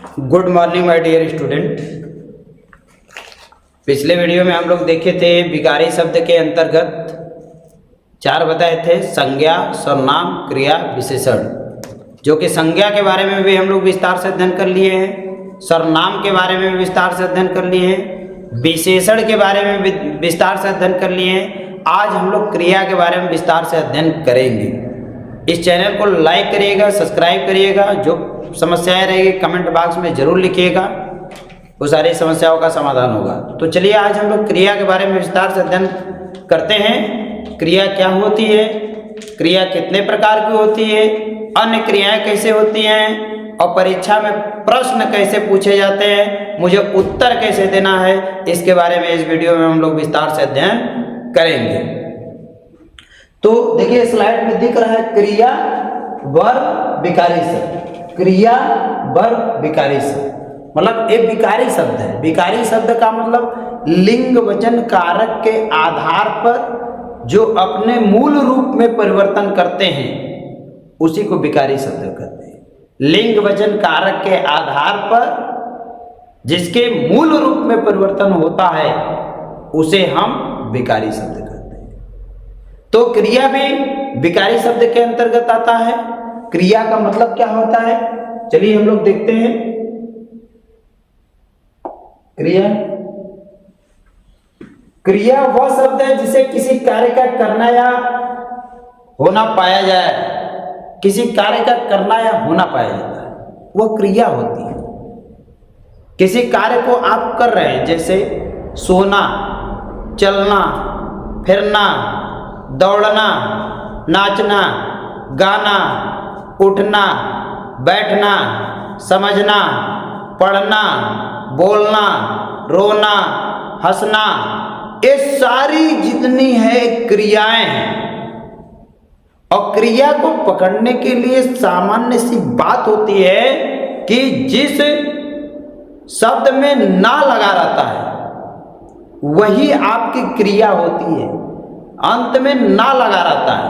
Good morning my dear student. पिछले video में हम लोग देखे थे विकारी शब्द के अंतर्गत चार बताए थे, संज्ञा, सर्वनाम, क्रिया, विशेषण। जो कि संज्ञा के बारे में भी हम लोग विस्तार से अध्ययन कर लिए हैं, सर्वनाम के बारे में भी विस्तार से अध्ययन कर लिए हैं, विशेषण के बारे में भी विस्तार से अध्ययन कर लिए हैं। आज हम लोग क्रिया के बारे में विस्तार से अध्ययन करेंगे। इस चैनल को लाइक करिएगा, सब्सक्राइब करिएगा। जो समस्याएं रहेगी कमेंट बॉक्स में जरूर लिखिएगा, वो सारी समस्याओं का समाधान होगा। तो चलिए आज हम लोग क्रिया के बारे में विस्तार से अध्ययन करते हैं। क्रिया क्या होती है, क्रिया कितने प्रकार की होती है, अन्य क्रियाएं कैसे होती हैं और परीक्षा में प्रश्न कैसे पूछे जाते हैं, मुझे उत्तर कैसे देना है, इसके बारे में इस वीडियो में हम लोग विस्तार से अध्ययन करेंगे। तो देखिए स्लाइड में दिख रहा है क्रिया वर्ब विकारी शब्द। क्रिया वर्ब विकारी शब्द मतलब एक विकारी शब्द है। विकारी शब्द का मतलब लिंग वचन कारक के आधार पर जो अपने मूल रूप में परिवर्तन करते हैं उसी को विकारी शब्द कहते हैं। लिंग वचन कारक के आधार पर जिसके मूल रूप में परिवर्तन होता है उसे हम विकारी शब्द कहते हैं। तो क्रिया भी विकारी शब्द के अंतर्गत आता है। क्रिया का मतलब क्या होता है, चलिए हम लोग देखते हैं। क्रिया वह शब्द है जिसे किसी कार्य का करना या होना पाया जाए, किसी कार्य का करना या होना पाया जाता है, वह क्रिया होती है। किसी कार्य को आप कर रहे हैं, जैसे सोना, चलना, फिरना, दौड़ना, नाचना, गाना, उठना, बैठना, समझना, पढ़ना, बोलना, रोना, हंसना, ये सारी जितनी है क्रियाएं हैं। और क्रिया को पकड़ने के लिए सामान्य सी बात होती है कि जिस शब्द में ना लगा रहता है वही आपकी क्रिया होती है। अंत में ना लगा रहता है।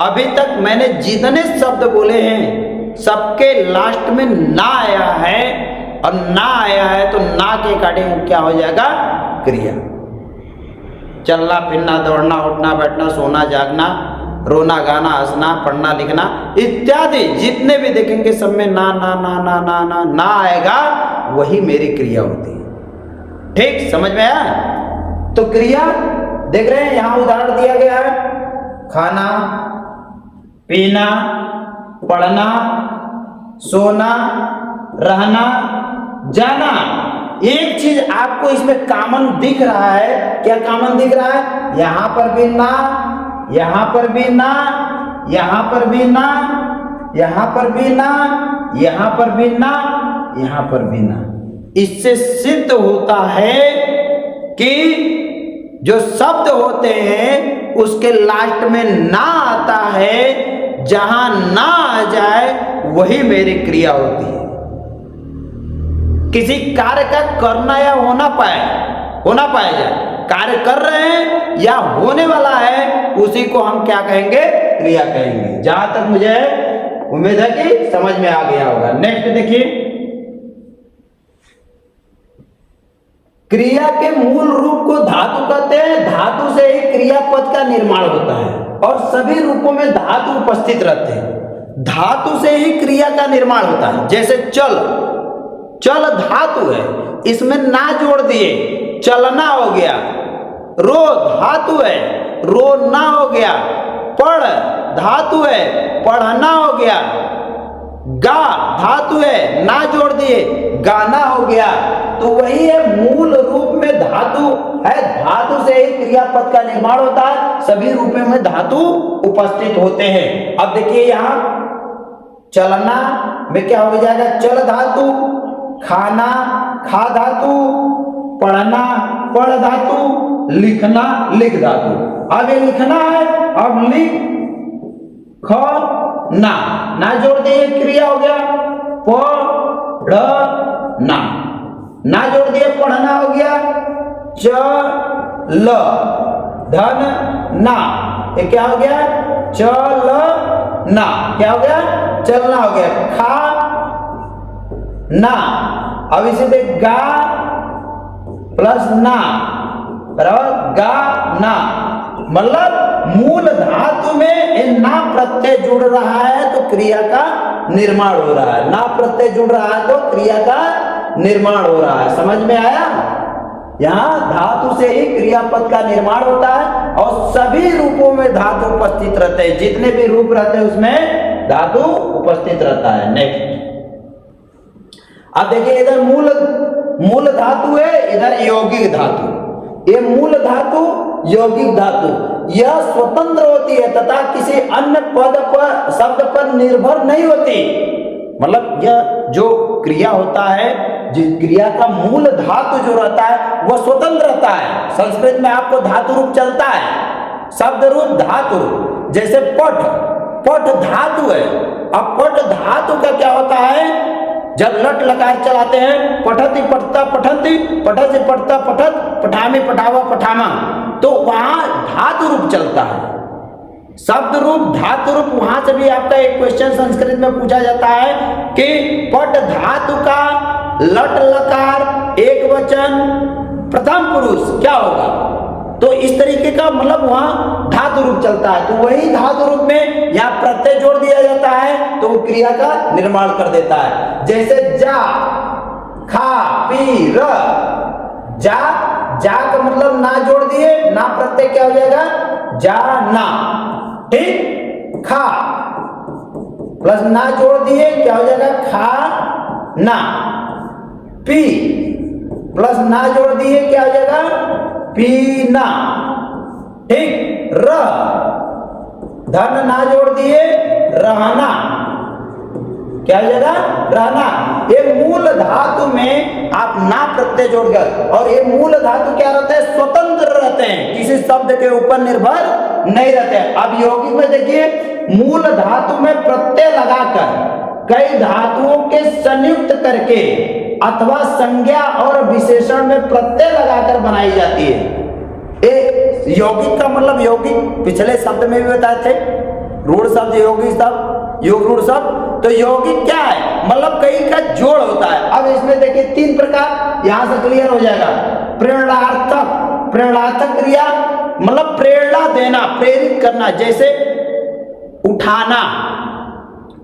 अभी तक मैंने जितने शब्द बोले हैं सबके लास्ट में ना आया है, और ना आया है तो ना के अकॉर्डिंग क्या हो जाएगा, क्रिया। चलना, फिरना, दौड़ना, उठना, बैठना, सोना, जागना, रोना, गाना, हंसना, पढ़ना, लिखना इत्यादि जितने भी देखेंगे सब में ना ना ना ना ना ना ना आएगा, वही मेरी क्रिया होती है। ठीक समझ में आया? तो क्रिया देख रहे हैं, यहां उदाहरण दिया गया है, खाना, पीना, पढ़ना, सोना, रहना, जाना। एक चीज आपको इसमें कॉमन दिख रहा है। क्या कॉमन दिख रहा है? यहां पर भी ना, यहां पर भी ना, यहां पर भी ना, यहां पर भी ना, यहां पर भी ना, यहां पर भी ना। इससे सिद्ध होता है कि जो शब्द होते हैं उसके लास्ट में ना आता है, जहां ना आ जाए वही मेरी क्रिया होती है। किसी कार्य का करना या होना पाया जाए, कार्य कर रहे हैं या होने वाला है, उसी को हम क्या कहेंगे, क्रिया कहेंगे। जहां तक मुझे उम्मीद है कि समझ में आ गया होगा। नेक्स्ट देखिए, क्रिया के मूल रूप को धातु कहते हैं। धातु से ही क्रियापद का निर्माण होता है और सभी रूपों में धातु उपस्थित रहते हैं। धातु से ही क्रिया का निर्माण होता है। जैसे चल, चल धातु है, इसमें ना जोड़ दिए, चलना हो गया। रो धातु है, रोना हो गया। पढ़ धातु है, पढ़ना हो गया। गा धातु है, ना जोड़ दिए, गाना हो गया। तो वही है, मूल रूप में धातु है। धातु से ही क्रियापद का निर्माण होता है, सभी रूपों में धातु उपस्थित होते हैं। अब देखिए यहां चलना में क्या हो जाएगा, चल धातु, खाना, खा धातु, पढ़ना, पढ़ धातु, लिखना, लिख धातु। अब ये लिखना है, अब लिख ना, ना जोड़ दिए, क्रिया हो गया। पढ़ना, ना जोड़ दिए, पढ़ना हो गया। चल धन ना, ये क्या हो गया, चल ना, क्या हो गया, चलना हो गया। खा ना। अब इसे देख, गा प्लस ना बराबर गा ना, मतलब मूल धातु में ये ना प्रत्यय जुड़ रहा है तो क्रिया का निर्माण हो रहा है, ना प्रत्यय जुड़ रहा है तो क्रिया का निर्माण हो रहा है। समझ में आया? यहाँ धातु से ही क्रियापद का निर्माण होता है और सभी रूपों में धातु उपस्थित रहते हैं, जितने भी रूप रहते हैं उसमें धातु उपस्थित रहता है। नेक्स्ट, अब देखिए इधर मूल धातु है, इधर यौगिक धातु। ये मूल धातु यौगिक धातु यह स्वतंत्र होती है तथा किसी अन्य पद पर शब्द पर निर्भर नहीं होती। मतलब यह जो क्रिया होता है, जिस क्रिया का मूल धातु जो रहता है वह स्वतंत्र रहता है। संस्कृत में आपको धातु रूप चलता है, शब्द रूप धातु रूप। जैसे पठ, पठ धातु है। अब पठ धातु का क्या होता है, जब लट लकार चलाते हैं, पठति पठता पठंती, पठत से पठता पठत, पठामी पठावा पठामा, तो वहां धातु रूप चलता है। शब्द रूप धातु रूप, वहां से भी आपका एक क्वेश्चन संस्कृत में पूछा जाता है कि पट धातु का लट लकार एक वचन प्रथम पुरुष क्या होगा, तो इस तरीके का मतलब वहां धातु रूप चलता है। तो वही धातु रूप में यहाँ प्रत्यय जोड़ दिया जाता है तो वो क्रिया का निर्माण कर देता है। जैसे जा, खा, पी, र, जा, जा का मतलब ना जोड़ दिए, ना प्रत्यय क्या हो जाएगा, जा ना, ठीक। खा प्लस ना जोड़ दिए क्या हो जाएगा, खा ना। पी प्लस ना जोड़ दिए क्या हो जाएगा, पीना, ठीक। र, धन ना जोड़ दिए रहना, क्या हो जाएगा, रहना। ये मूल धातु में आप ना प्रत्यय जोड़ गए, और ये मूल धातु क्या रहते हैं, स्वतंत्र रहते हैं, किसी शब्द के ऊपर निर्भर नहीं रहते हैं। अब यौगिक में देखिए, मूल धातु में प्रत्यय लगाकर कई धातुओं के संयुक्त करके अथवा संज्ञा और विशेषण में प्रत्यय लगाकर बनाई जाती है। यौगिक का मतलब, यौगिक पिछले शब्द में भी बताए थे, रूढ़ शब्द, यौगिक शब्द, योग रूढ़ शब्द। तो यौगिक क्या है, मतलब कई का जोड़ होता है। अब इसमें देखिए 3 प्रकार, यहां से क्लियर हो जाएगा। प्रेरणार्थक, प्रेरणार्थक क्रिया मतलब प्रेरणा देना, प्रेरित करना। जैसे उठाना,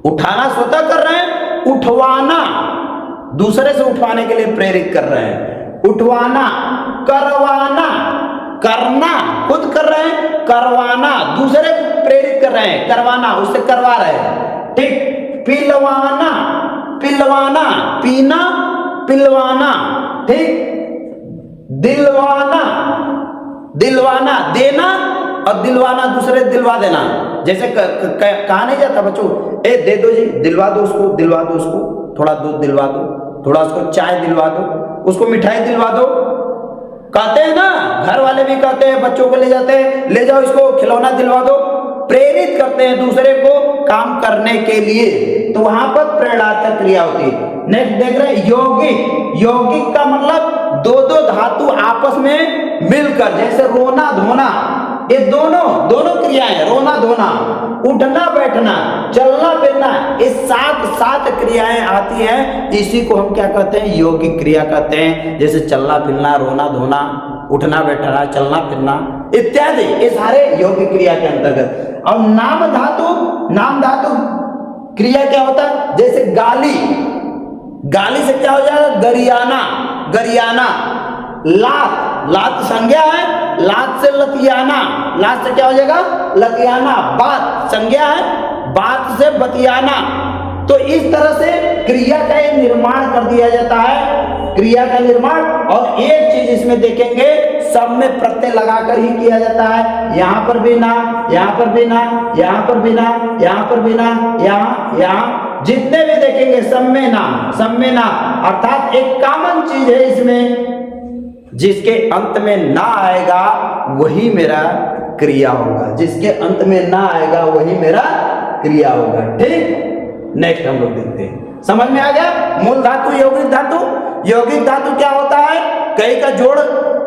उठाना स्वतः कर रहे हैं, उठवाना दूसरे से उठवाने के लिए प्रेरित कर रहे हैं। उठवाना, करवाना, करना खुद कर रहे हैं, करवाना दूसरे को प्रेरित कर रहे हैं, करवाना उससे करवा रहे हैं, ठीक। पिलवाना, पिलवाना, पीना, पिलवाना, ठीक। दिलवाना, दिलवाना देना, और दिलवाना दूसरे दिलवा देना। जैसे कहा नहीं जाता बच्चों, ए दे दो जी, दिलवा दो उसको, दिलवा दो उसको, थोड़ा दूध दिलवा दो, थोड़ा उसको चाय दिलवा दो, उसको मिठाई दिलवा दो, कहते हैं ना, घर वाले भी कहते हैं, बच्चों को ले जाते हैं, ले जाओ इसको खिलौना दिलवा दो, प्रेरित करते हैं दूसरे को काम करने के लिए। तो वहां पर प्रेरणात्मक क्रिया होती है। नेक्स्ट देख रहे हैं यौगिक। यौगिक का मतलब दो दो धातु आपस में मिलकर, जैसे रोना धोना, ये दोनों क्रियाएं, रोना धोना, उठना बैठना, चलना फिरना, ये 7 क्रियाएं आती हैं। इसी को हम क्या कहते हैं, यौगिक क्रिया कहते हैं। जैसे चलना फिरना, रोना धोना, उठना बैठना, चलना फिरना इत्यादि, ये सारे यौगिक क्रिया के अंतर्गत। और नाम धातु, नाम धातु क्रिया क्या होता है, जैसे गाली, गाली से क्या हो जाएगा, गरियाना, गरियाना। लात, लात संज्ञा है, लात से लतियाना, लात से क्या हो जाएगा, लतियाना। बात संज्ञा है, बात से बतियाना। तो इस तरह से क्रिया का ये निर्माण कर दिया जाता है, क्रिया का निर्माण। और एक चीज इसमें देखेंगे, सब में प्रत्यय लगाकर ही किया जाता है। यहां पर भी ना, यहां पर भी ना, यहां पर भी ना, यहां पर भी ना, यहां जितने भी देखेंगे सब में ना, सब में ना। अर्थात एक कॉमन चीज है इसमें, जिसके अंत में ना आएगा वही मेरा क्रिया होगा, जिसके अंत में ना आएगा वही मेरा क्रिया होगा, ठीक। नेक्स्ट हम लोग देखते हैं, समझ में आ गया। मूल धातु, यौगिक धातु। यौगिक धातु क्या होता है, कई का जोड़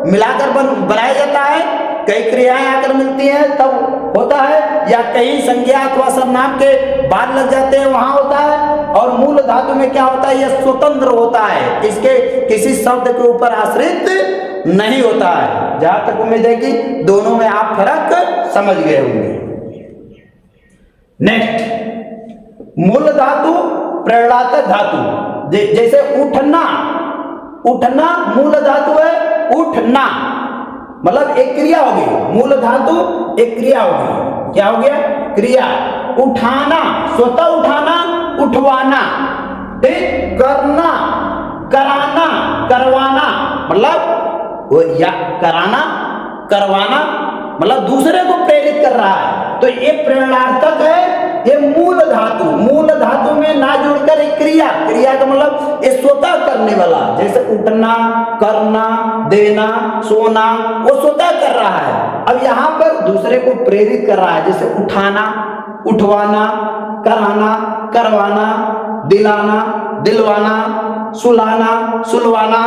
मिलाकर बनाया जाता है, कई क्रियाएं आकर मिलती हैं तब होता है, या कहीं संज्ञा अथवा सर्वनाम के बाद लग जाते हैं वहां होता है। और मूल धातु में क्या होता है, यह स्वतंत्र होता है, इसके किसी शब्द के ऊपर आश्रित नहीं होता है। जहां तक उम्मीद है कि दोनों में आप फर्क समझ गए होंगे। नेक्स्ट, मूल धातु प्रेरणार्थक धातु, जैसे उठना, उठना मूल धातु है, उठना मतलब एक क्रिया हो गई, मूल धातु एक क्रिया हो गई, क्या हो गया, क्रिया। उठाना स्वतः उठाना, उठवाना, ठीक, करना, कराना, करवाना मतलब वो या कराना करवाना मतलब दूसरे को प्रेरित कर रहा है, तो ये प्रेरणार्थक है। ये मूल धातु, मूल धातु में ना जुड़कर एक क्रिया, क्रिया का मतलब ये स्वतः करने वाला, जैसे उठना, करना, देना, सोना, वो स्वतः कर रहा है। अब यहाँ पर दूसरे को प्रेरित कर रहा है, जैसे उठाना, उठवाना, कराना, करवाना, दिलाना, दिलवाना, सुलाना, सुलवाना,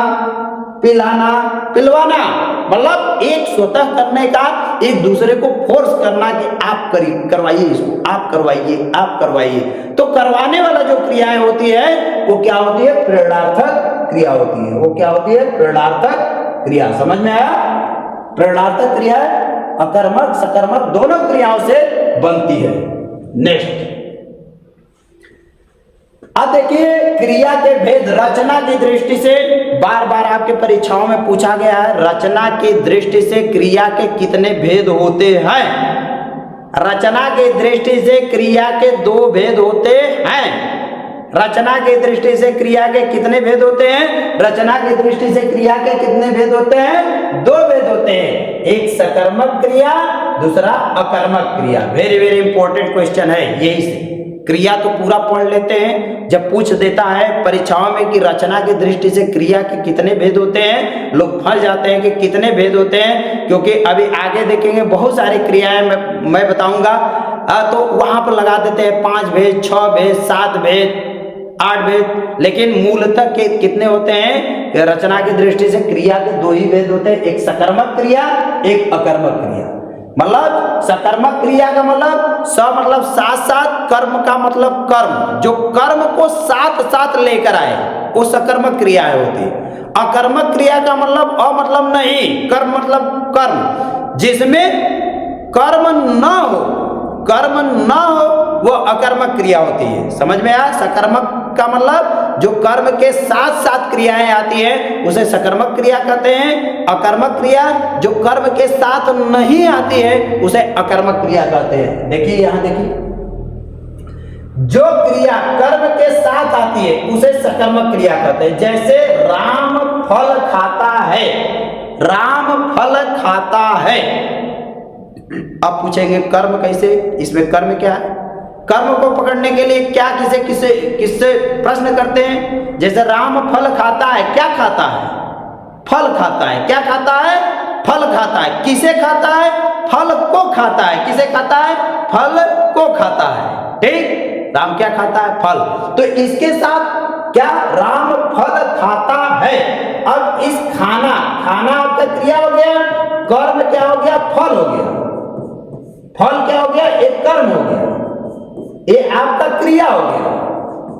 पिलाना, पिलवाना मतलब एक स्वतः करने का, एक दूसरे को फोर्स करना कि आप करवाइए इसको, आप करवाइए, आप करवाइए। तो करवाने वाला जो क्रियाएं होती है वो क्या होती है, प्रेरणार्थक क्रिया होती है। वो क्या होती है, प्रेरणार्थक क्रिया। समझ में आया? प्रेरणार्थक क्रिया अकर्मक सकर्मक दोनों क्रियाओं से बनती है। नेक्स्ट, अब देखिए क्रिया के भेद रचना की दृष्टि से, बार बार आपके परीक्षाओं में पूछा गया है, रचना की दृष्टि से क्रिया के कितने भेद होते हैं। रचना की दृष्टि से क्रिया के दो भेद होते हैं। रचना की दृष्टि से क्रिया के कितने भेद होते हैं, रचना की दृष्टि से क्रिया के कितने भेद होते हैं, दो भेद होते हैं। एक सकर्मक क्रिया, दूसरा अकर्मक क्रिया। वेरी वेरी इंपॉर्टेंट क्वेश्चन है। यही से क्रिया तो पूरा पढ़ लेते हैं, जब पूछ देता है परीक्षाओं में कि रचना की दृष्टि से क्रिया के कितने भेद होते हैं, लोग फंस जाते हैं कि कितने भेद होते हैं, क्योंकि अभी आगे देखेंगे बहुत सारी क्रियाएं मैं बताऊंगा, तो वहां पर लगा देते हैं 5 भेद, 6 भेद, 7 भेद, 8 भेद, लेकिन मूलतः के कितने होते हैं, रचना की दृष्टि से क्रिया के दो ही भेद होते हैं, एक सकर्मक क्रिया, एक अकर्मक क्रिया। मतलब सकर्मक क्रिया का मतलब स मतलब साथ साथ, कर्म का मतलब कर्म, जो कर्म को साथ साथ लेकर आए वो सकर्मक क्रियाएं होती है। अकर्मक क्रिया का मतलब अ मतलब नहीं, कर्म मतलब कर्म, जिसमें कर्म न हो, कर्म न हो वो अकर्मक क्रिया होती है। समझ में आया? सकर्मक का मतलब जो कर्म के साथ साथ क्रियाएं आती है उसे सकर्मक क्रिया कहते हैं। अकर्मक क्रिया जो कर्म के साथ नहीं आती है उसे अकर्मक क्रिया कहते हैं। देखिए यहां देखिए, जो क्रिया कर्म के साथ आती है उसे सकर्मक क्रिया कहते हैं। जैसे राम फल खाता है, राम फल खाता है। अब पूछेंगे कर्म कैसे, इसमें कर्म क्या है? कर्म को पकड़ने के लिए क्या किससे प्रश्न करते हैं। जैसे राम फल खाता है, क्या खाता है? फल खाता है। क्या खाता है? फल खाता है। किसे खाता है? फल को खाता है। किसे खाता है? फल को खाता है। ठीक, राम क्या खाता है? फल। तो इसके साथ क्या, राम फल खाता है। अब इस खाना, खाना आपका क्रिया हो गया, कर्म क्या हो गया? फल हो गया। फल क्या हो गया? एक कर्म हो गया, ये आपका क्रिया हो गया।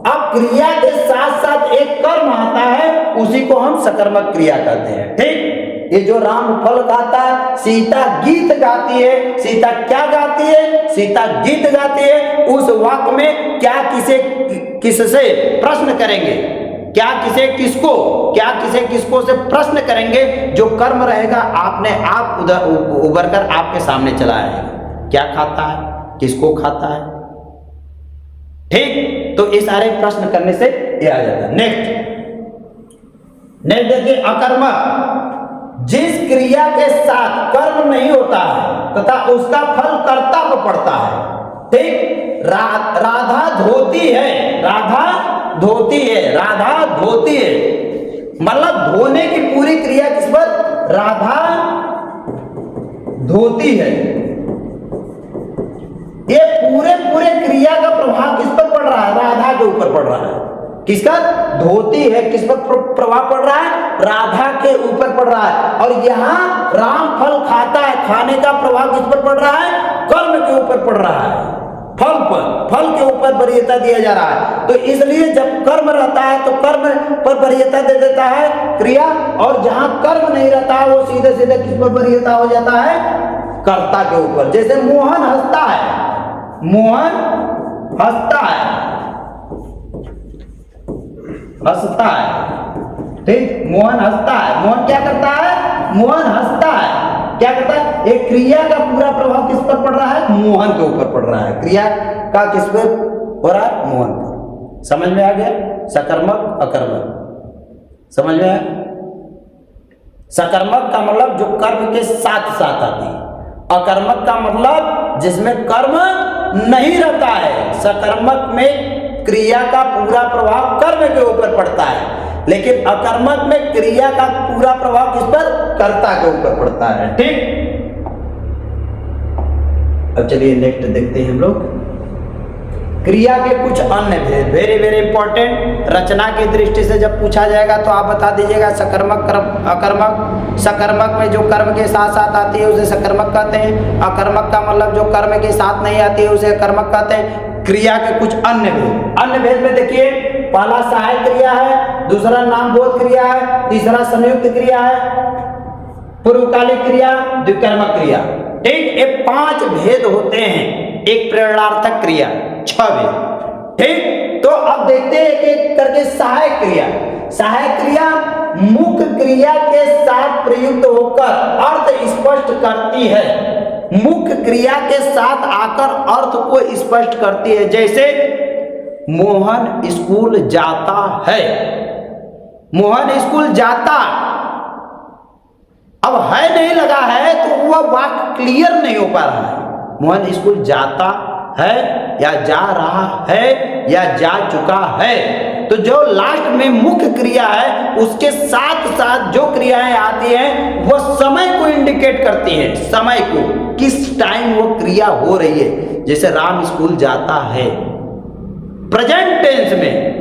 अब क्रिया के साथ साथ एक कर्म आता है, उसी को हम सकर्मक क्रिया कहते हैं। ठीक, ये जो राम फल खाता है, सीता गीत गाती है। सीता क्या गाती है? सीता गीत गाती है। उस वाक्य में क्या किससे प्रश्न करेंगे, क्या किसे किसको, क्या किसे किसको से प्रश्न करेंगे, जो कर्म रहेगा आपने आप उभर कर आपके सामने चला आएगा। क्या खाता है, किसको खाता है। ठीक, तो ये सारे प्रश्न करने से ये आ जाता है। नेक्स्ट देखिए, अकर्मक, जिस क्रिया के साथ कर्म नहीं होता है तथा उसका फल कर्ता को पड़ता है। ठीक, राधा धोती है, राधा धोती है, राधा धोती है मतलब धोने की पूरी क्रिया किस पर? राधा धोती है। ये पूरे क्रिया का प्रभाव किस पर पड़ रहा है? राधा के ऊपर पड़ रहा है। किसका? धोती है, किस पर प्रभाव पड़ रहा है? राधा के ऊपर पड़ रहा है। और यहाँ राम फल खाता है, खाने का प्रभाव किस पर पड़ रहा है? कर्म के ऊपर पड़ रहा है। फल पर, फल के ऊपर वरीयता दिया जा रहा है। तो इसलिए जब कर्म रहता है तो कर्म पर वरीयता दे देता है क्रिया, और जहां कर्म नहीं रहता है वो सीधे सीधे किस पर वरीयता हो जाता है, कर्ता के ऊपर। जैसे मोहन हंसता है, मोहन हंसता है, हंसता है, ठीक, मोहन हंसता है। मोहन क्या करता है, मोहन हंसता है, क्या करता है, एक क्रिया का पूरा प्रभाव किस पर पड़ रहा है, मोहन के ऊपर पड़ रहा है। क्रिया का किस पर हो रहा है, मोहन पर। समझ में आ गया, सकर्मक अकर्मक समझ में आया। सकर्मक का मतलब जो कर्म के साथ साथ आती है, अकर्मक का मतलब जिसमें कर्म नहीं रहता है। सकर्मक में क्रिया का पूरा प्रभाव कर्म के ऊपर पड़ता है, लेकिन अकर्मक में क्रिया का पूरा प्रभाव किस पर, कर्ता के ऊपर पड़ता है, ठीक। अब चलिए नेक्स्ट देखते हैं हम लोग क्रिया के कुछ अन्य भेद। वेरी वेरी इंपॉर्टेंट, रचना की दृष्टि से जब पूछा जाएगा तो आप बता दीजिएगा सकर्मक अकर्मक। सकर्मक में जो कर्म के साथ साथ आती है उसे सकर्मक कहते हैं। अकर्मक का मतलब जो कर्म के साथ नहीं आती है उसे अकर्मक कहते हैं। क्रिया के कुछ अन्य भेद, अन्य भेद में देखिए, पहला सहायक क्रिया है, दूसरा नामबोध क्रिया है, तीसरा संयुक्त क्रिया है, पूर्वकालिक क्रिया, द्विकर्मक क्रिया, ठीक। ये 5 भेद होते हैं एक प्रेरणार्थक क्रिया, 6 भेद, ठीक। तो अब देखते हैं एक एक करके सहायक क्रिया। सहायक क्रिया मुख्य क्रिया के साथ प्रयुक्त होकर अर्थ स्पष्ट करती है, मुख्य क्रिया के साथ आकर अर्थ को स्पष्ट करती है। जैसे मोहन स्कूल जाता है, मोहन स्कूल जाता, अब है नहीं लगा है तो वह वाक्य क्लियर नहीं हो पा रहा है। मोहन स्कूल जाता है या जा रहा है या जा चुका है, तो जो लास्ट में मुख्य क्रिया है उसके साथ साथ जो क्रियाएं आती हैं वो समय को इंडिकेट करती हैं, समय को, किस टाइम वो क्रिया हो रही है। जैसे राम स्कूल जाता है, प्रेजेंट टेंस में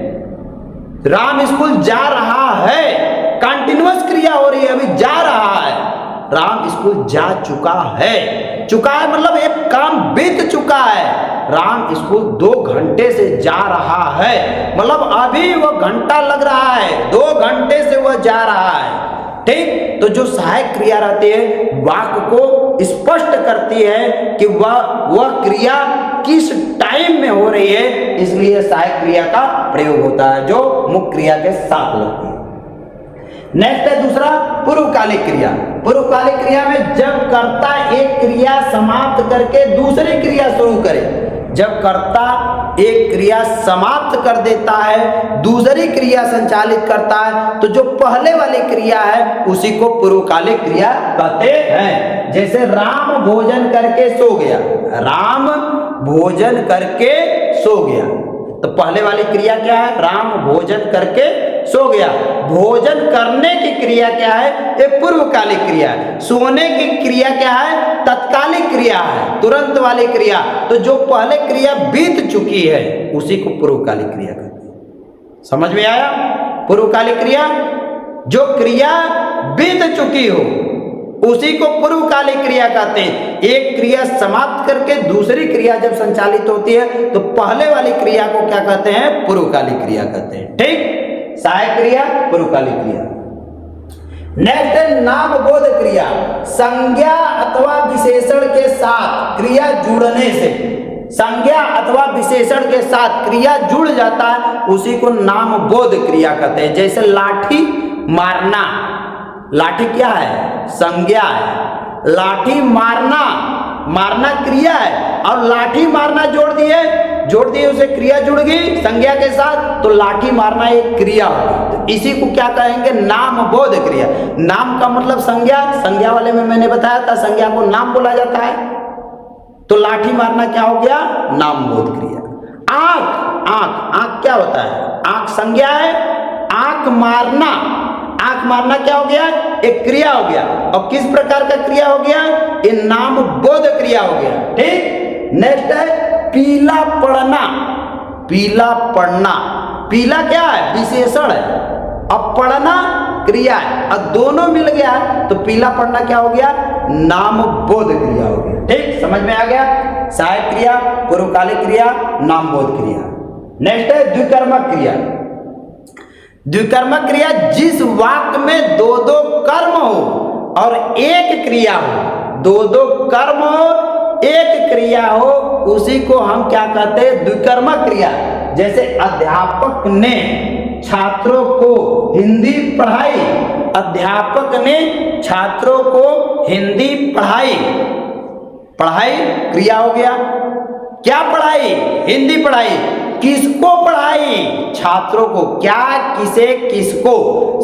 राम स्कूल जा रहा है, कंटिन्यूअस क्रिया हो रही है, अभी जा रहा है। राम स्कूल जा चुका है, चुका है मतलब एक काम बीत चुका है। राम स्कूल 2 घंटे से जा रहा है, मतलब अभी वो घंटा लग रहा है, 2 घंटे से वह जा रहा है, ठीक। तो जो सहायक क्रिया रहती है वाक्य को स्पष्ट करती है कि वह क्रिया किस टाइम में हो रही है, इसलिए सहायक क्रिया का प्रयोग होता है जो मुख्य क्रिया के साथ लगती है। नेक्स्ट है दूसरा पूर्वकालिक क्रिया। पूर्वकालिक क्रिया में जब कर्ता एक क्रिया समाप्त करके दूसरी क्रिया शुरू करे, जब कर्ता एक क्रिया समाप्त कर देता है दूसरी क्रिया संचालित करता है, तो जो पहले वाली क्रिया है उसी को पूर्वकालिक क्रिया कहते हैं। जैसे राम भोजन करके सो गया, राम भोजन करके सो गया, तो पहले वाली क्रिया क्या है, राम भोजन करके सो गया। भोजन करने की क्रिया क्या है, एक पूर्वकालिक क्रिया है। सोने की क्रिया क्या है, तत्कालिक क्रिया है, तुरंत वाली क्रिया। तो जो पहले क्रिया बीत चुकी है उसी को पूर्वकालिक क्रिया कहते हैं। समझ में आया, पूर्वकालिक क्रिया जो क्रिया बीत चुकी हो उसी को पूर्वकालिक क्रिया कहते हैं। एक क्रिया समाप्त करके दूसरी क्रिया जब संचालित होती है तो पहले वाली क्रिया को क्या कहते हैं, पूर्वकालिक क्रिया कहते हैं, ठीक। सहायक क्रिया, पूर्वकालिक क्रिया। नेक्स्ट है नामबोध क्रिया। संज्ञा अथवा विशेषण के साथ क्रिया जुड़ने से, संज्ञा अथवा विशेषण के साथ क्रिया जुड़ जाता है उसी को नामबोध क्रिया कहते हैं। जैसे लाठी मारना, लाठी क्या है, संज्ञा है। लाठी मारना, मारना क्रिया है, और लाठी मारना जोड़ दिए उसे क्रिया जुड़ गई संज्ञा के साथ, तो लाठी मारना एक क्रिया होगी। तो इसी को क्या कहेंगे, नामबोध क्रिया। नाम का मतलब संज्ञा, संज्ञा वाले में मैंने बताया था संज्ञा को नाम बोला जाता है, तो लाठी मारना क्या हो गया, नामबोध क्रिया। आंख, आंख, आंख क्या होता है, आंख संज्ञा है। आंख मारना, आंख मारना क्या हो गया, एक क्रिया हो गया, और किस प्रकार का क्रिया हो गया, ये नामबोध क्रिया हो गया, ठीक। नेक्स्ट है पीला पड़ना। पीला पड़ना, पीला क्या है, विशेषण है, अब पढ़ना क्रिया है, अब दोनों मिल गया तो पीला पड़ना क्या हो गया, नामबोध क्रिया हो गया, ठीक। समझ में आ गया। सहायक क्रिया, पूर्वकालिक क्रिया, नामबोध क्रिया। नेक्स्ट है द्विकर्मक क्रिया। द्विकर्मक क्रिया जिस वाक्य में दो दो कर्म हो और एक क्रिया हो, दो दो कर्म हो एक क्रिया हो, उसी को हम क्या कहते हैं? द्विकर्मक क्रिया। जैसे अध्यापक ने छात्रों को हिंदी पढ़ाई, अध्यापक ने छात्रों को हिंदी पढ़ाई, पढ़ाई क्रिया हो गया। क्या पढ़ाई? हिंदी पढ़ाई। किसको पढ़ाई? छात्रों को। क्या, किसे, किसको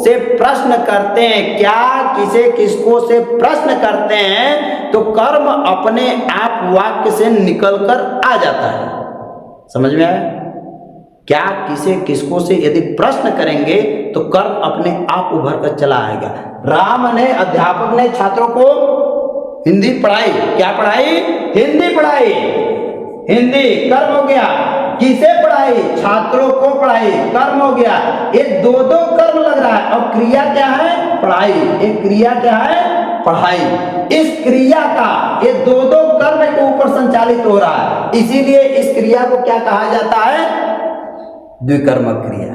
से प्रश्न करते हैं, क्या, किसे, किसको से प्रश्न करते हैं तो कर्म अपने आप वाक्य से निकलकर आ जाता है। समझ में आया? क्या, किसे, किसको से यदि प्रश्न करेंगे तो कर्म अपने आप उभर कर चला आएगा। राम ने, अध्यापक ने छात्रों को हिंदी पढ़ाई। क्या पढ़ाई? हिंदी पढ़ाई। हिंदी कर्म हो गया। किसे पढ़ाई? छात्रों को पढ़ाई, कर्म हो गया। ये दो दो कर्म लग रहा है और क्रिया क्या है? पढ़ाई। एक क्रिया क्या है? पढ़ाई। इस क्रिया का ये दो दो कर्म के ऊपर संचालित हो रहा है, इसीलिए इस क्रिया को क्या कहा जाता है? द्विकर्मक क्रिया।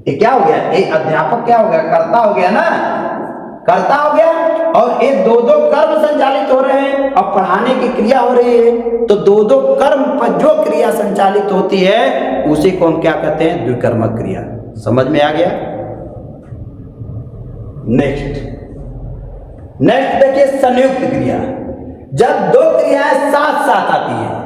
ये क्या हो गया? एक अध्यापक क्या हो गया? कर्ता हो गया ना, कर्ता हो गया। और ये दो दो कर्म संचालित हो रहे हैं और पढ़ाने की क्रिया हो रही है, तो दो दो कर्म पर जो क्रिया संचालित होती है उसी को हम क्या कहते हैं? द्विकर्मक क्रिया। समझ में आ गया? नेक्स्ट देखिए संयुक्त क्रिया। जब दो क्रियाएं साथ साथ आती हैं,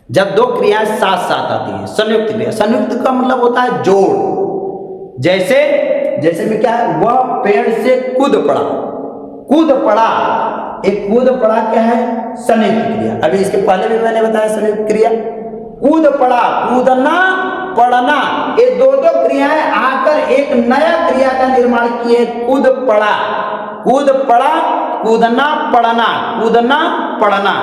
जब दो क्रियाएं साथ साथ आती हैं, संयुक्त क्रिया। संयुक्त का मतलब होता है जोड़। जैसे में क्या है? वह पेड़ से कूद पड़ा, कूद पड़ा। एक कूद पड़ा क्या है? संयुक्त क्रिया। अभी इसके पहले भी मैंने बताया संयुक्त क्रिया। कूद पड़ा, कूदना, पढ़ना, ये दो दो क्रियाएं आकर एक नया क्रिया का निर्माण किए। कूद पड़ा, कूद पड़ा, कूदना, पढ़ना, कूदना, पढ़ना।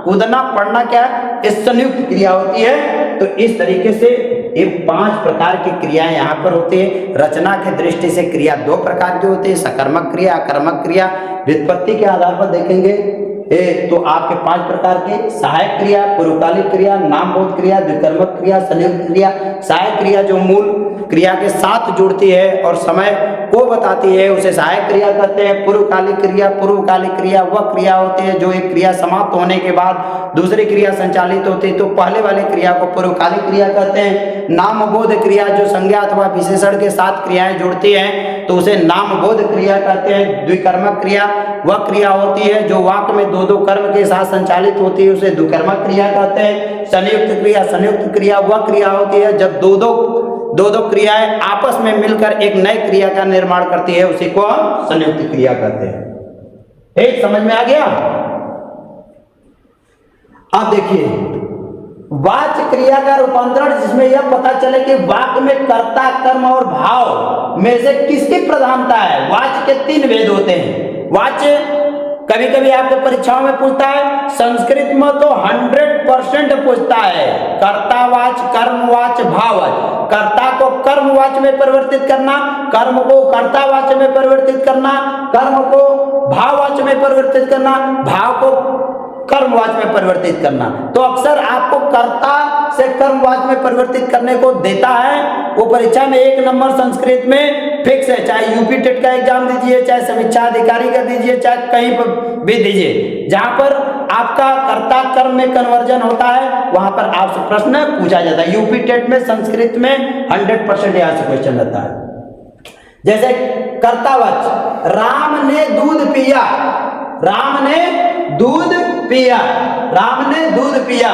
कूदना, पढ़ना क्या है? ये संयुक्त क्रिया होती है। तो इस तरीके से ये 5 प्रकार की क्रियाएं यहाँ पर होती है। रचना की दृष्टि से क्रिया 2 प्रकार की होती है, सकर्मक क्रिया, अकर्मक क्रिया। व्युत्पत्ति के आधार पर देखेंगे तो आपके 5 प्रकार के सहायक क्रिया, पूर्वकालिक क्रिया, नामबोध क्रिया, द्विकर्मक क्रिया, संयुक्त क्रिया। सहायक क्रिया जो मूल क्रिया के साथ जुड़ती है और समय को बताती है उसे सहायक क्रिया कहते हैं। पूर्वकालिक क्रिया वह क्रिया होती है जो एक क्रिया समाप्त होने के बाद दूसरी क्रिया संचालित होती है, तो पहले वाले क्रिया को पूर्वकालिक क्रिया कहते हैं। नामबोध क्रिया जो संज्ञा अथवा विशेषण के साथ क्रियाएं जुड़ती हैं तो उसे नामबोध क्रिया कहते हैं। द्विकर्मक क्रिया वह क्रिया होती है जो वाक्य में दो दो कर्म के साथ संचालित होती है, उसे द्विकर्मक क्रिया कहते हैं। संयुक्त क्रिया वह क्रिया होती है जब दो दो क्रियाएं आपस में मिलकर एक नई क्रिया का निर्माण करती है, उसी को हम संयुक्त क्रिया कहते हैं। ठीक, समझ में आ गया? अब देखिए वाच्य क्रिया का रूपांतरण, जिसमें यह पता चले कि वाक्य में कर्ता, कर्म और भाव में से किसकी प्रधानता है। वाच्य के 3 भेद होते हैं। वाच्य कभी कभी आपके परीक्षाओं में पूछता है, संस्कृत में तो 100% पूछता है। कर्तावाच्य, कर्मवाच्य, भाववाच्य। कर्ता को कर्मवाच्य में परिवर्तित करना, कर्म को कर्तावाच्य में परिवर्तित करना, कर्म को भाववाच्य में परिवर्तित करना, भाव को कर्मवाच्य में परिवर्तित करना। तो अक्सर आपको कर्ता से कर्मवाच्य में परिवर्तित करने को देता है। वो परीक्षा में 1 नंबर संस्कृत में फिक्स है, चाहे यूपी टेट का एग्जाम दीजिए, चाहे समीक्षा अधिकारी का दीजिए, चाहे कहीं पर भी दीजिए। जहां पर आपका कर्ता कर्म में कन्वर्जन होता है वहां पर आपसे प्रश्न पूछा जाता है। यूपी टेट में संस्कृत में 100% यहाँ से क्वेश्चन रहता है। जैसे कर्तावाच्य, राम ने दूध पिया, राम ने दूध पिया, राम ने दूध पिया।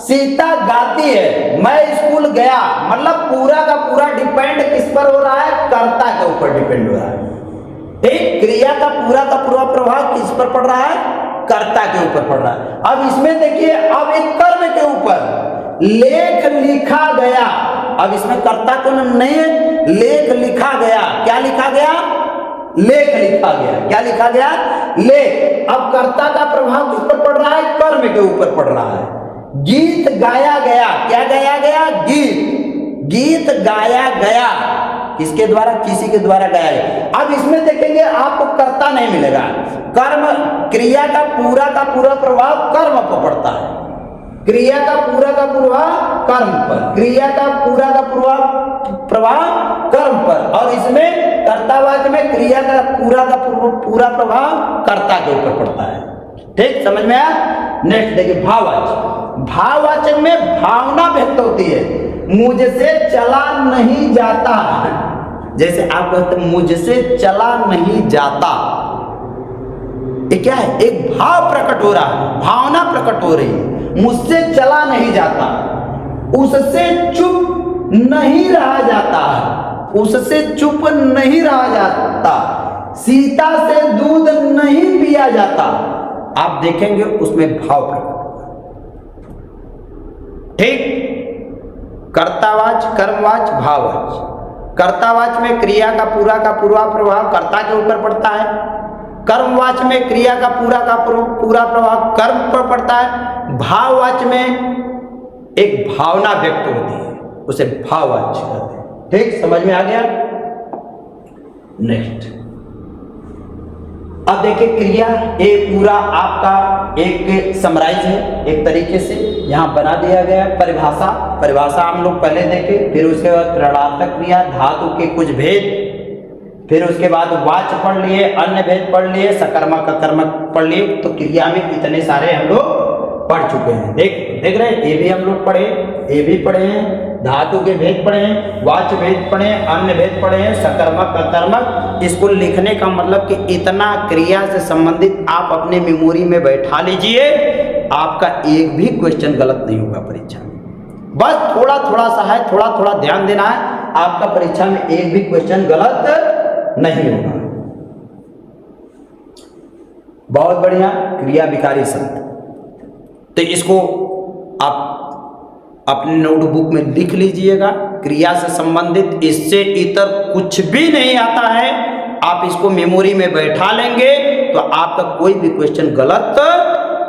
सीता गाती है, मैं स्कूल गया, मतलब पूरा का पूरा डिपेंड किस पर हो रहा है? कर्ता के ऊपर डिपेंड हो रहा है। ठीक, क्रिया का पूरा प्रभाव किस पर पड़ रहा है? कर्ता के ऊपर पड़ रहा है। अब इसमें देखिए, अब एक कर्म के ऊपर लेख लिखा गया। अब इसमें कर्ता को नहीं है, लेख लिखा गया। क्या लिखा गया? लेख लिखा गया। क्या लिखा गया? लेख। अब कर्ता का प्रभाव किस पर पड़ रहा है? कर्म के ऊपर पड़ रहा है। गीत गाया गया। क्या गाया गया? गीत। गीत गाया गया किसके द्वारा? किसी के द्वारा गाया गया। अब इसमें देखेंगे आपको कर्ता नहीं मिलेगा। कर्म क्रिया का पूरा प्रभाव कर्म पर पड़ता है। क्रिया का पूरा का प्रभाव कर्म पर, क्रिया का पूरा का प्रभाव कर्म पर, और इसमें कर्तावाचक में क्रिया का पूरा प्रभाव कर्ता के ऊपर पड़ता है। ठीक, समझ में आया? नेक्स्ट देखिए भाववाचक। भाववाचक में भावना व्यक्त होती है। मुझसे चला नहीं जाता, जैसे आप कहते हैं मुझसे चला नहीं जाता, ये क्या है? एक भाव प्रकट हो रहा है, भावना प्रकट हो रही है। मुझसे चला नहीं जाता, उससे चुप नहीं रहा जाता, उससे चुप नहीं रहा जाता, सीता से दूध नहीं पिया जाता। आप देखेंगे उसमें भाव प्रकट होगा। ठीक, कर्तावाच, कर्मवाच, भाववाच। कर्तावाच में क्रिया का पूरा प्रभाव कर्ता के ऊपर पड़ता है। कर्मवाच में क्रिया का पूरा प्रभाव कर्म पर पड़ता है। भाववाच में एक भावना व्यक्त होती है, उसे भाववाच कहते हैं। ठीक, समझ में आ गया? नेक्स्ट, अब देखिए क्रिया, ये पूरा आपका एक समराइज है, एक तरीके से यहां बना दिया गया। परिभाषा हम लोग पहले देखे, फिर उसके बाद प्रणार्थक क्रिया, धातु के कुछ भेद, फिर उसके बाद वाच पढ़ लिए, अन्य भेद पढ़ लिए, सकर्मक अकर्मक पढ़ लिए। तो क्रिया में इतने सारे हम लोग पढ़ चुके हैं। देख रहे हैं, ये भी हम लोग पढ़े, ये भी पढ़े हैं, धातु के भेद पढ़े हैं, वाच भेद पढ़े हैं, अन्य भेद पढ़े हैं, सकर्मक अकर्मक। इसको लिखने का मतलब कि इतना क्रिया से संबंधित आप अपने मेमोरी में बैठा लीजिए, आपका एक भी क्वेश्चन गलत नहीं होगा परीक्षा में। बस थोड़ा थोड़ा सा है, थोड़ा थोड़ा ध्यान देना है, आपका परीक्षा में एक भी क्वेश्चन गलत नहीं होगा। बहुत बढ़िया, क्रिया विकारी शब्द। तो इसको आप अपने नोटबुक में लिख लीजिएगा। क्रिया से संबंधित इससे इतर कुछ भी नहीं आता है, आप इसको मेमोरी में बैठा लेंगे तो आपका कोई भी क्वेश्चन गलत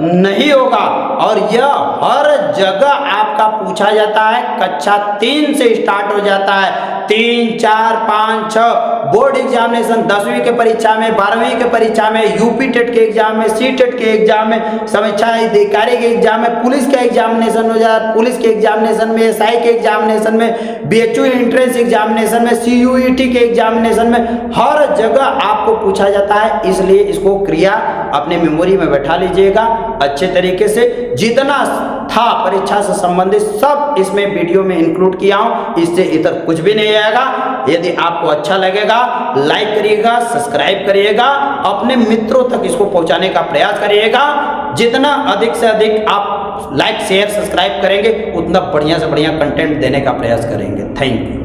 नहीं होगा। और यह हर जगह आपका पूछा जाता है। कक्षा 3 से स्टार्ट हो जाता है, 3, 4, 5, 6 बोर्ड एग्जामिनेशन, 10वीं के परीक्षा में, 12वीं के परीक्षा में, यूपी टेट के एग्जाम में, सी टेट के एग्जाम में, समीक्षा अधिकारी के एग्जाम में, पुलिस का एग्जामिनेशन हो जाता है, पुलिस के एग्जामिनेशन में, एसआई के एग्जामिनेशन में, बीएचयू एंट्रेंस एग्जामिनेशन में, सीयूईटी के एग्जामिनेशन में, हर जगह आपको पूछा जाता है। इसलिए इसको क्रिया अपने मेमोरी में बैठा लीजिएगा अच्छे तरीके से। जितना था परीक्षा से संबंधित सब इसमें वीडियो में इंक्लूड किया हूं, इससे इतर कुछ भी नहीं आएगा। यदि आपको अच्छा लगेगा लाइक करिएगा, सब्सक्राइब करिएगा, अपने मित्रों तक इसको पहुंचाने का प्रयास करिएगा। जितना अधिक से अधिक आप लाइक शेयर सब्सक्राइब करेंगे उतना बढ़िया से बढ़िया कंटेंट देने का प्रयास करेंगे। Thank you.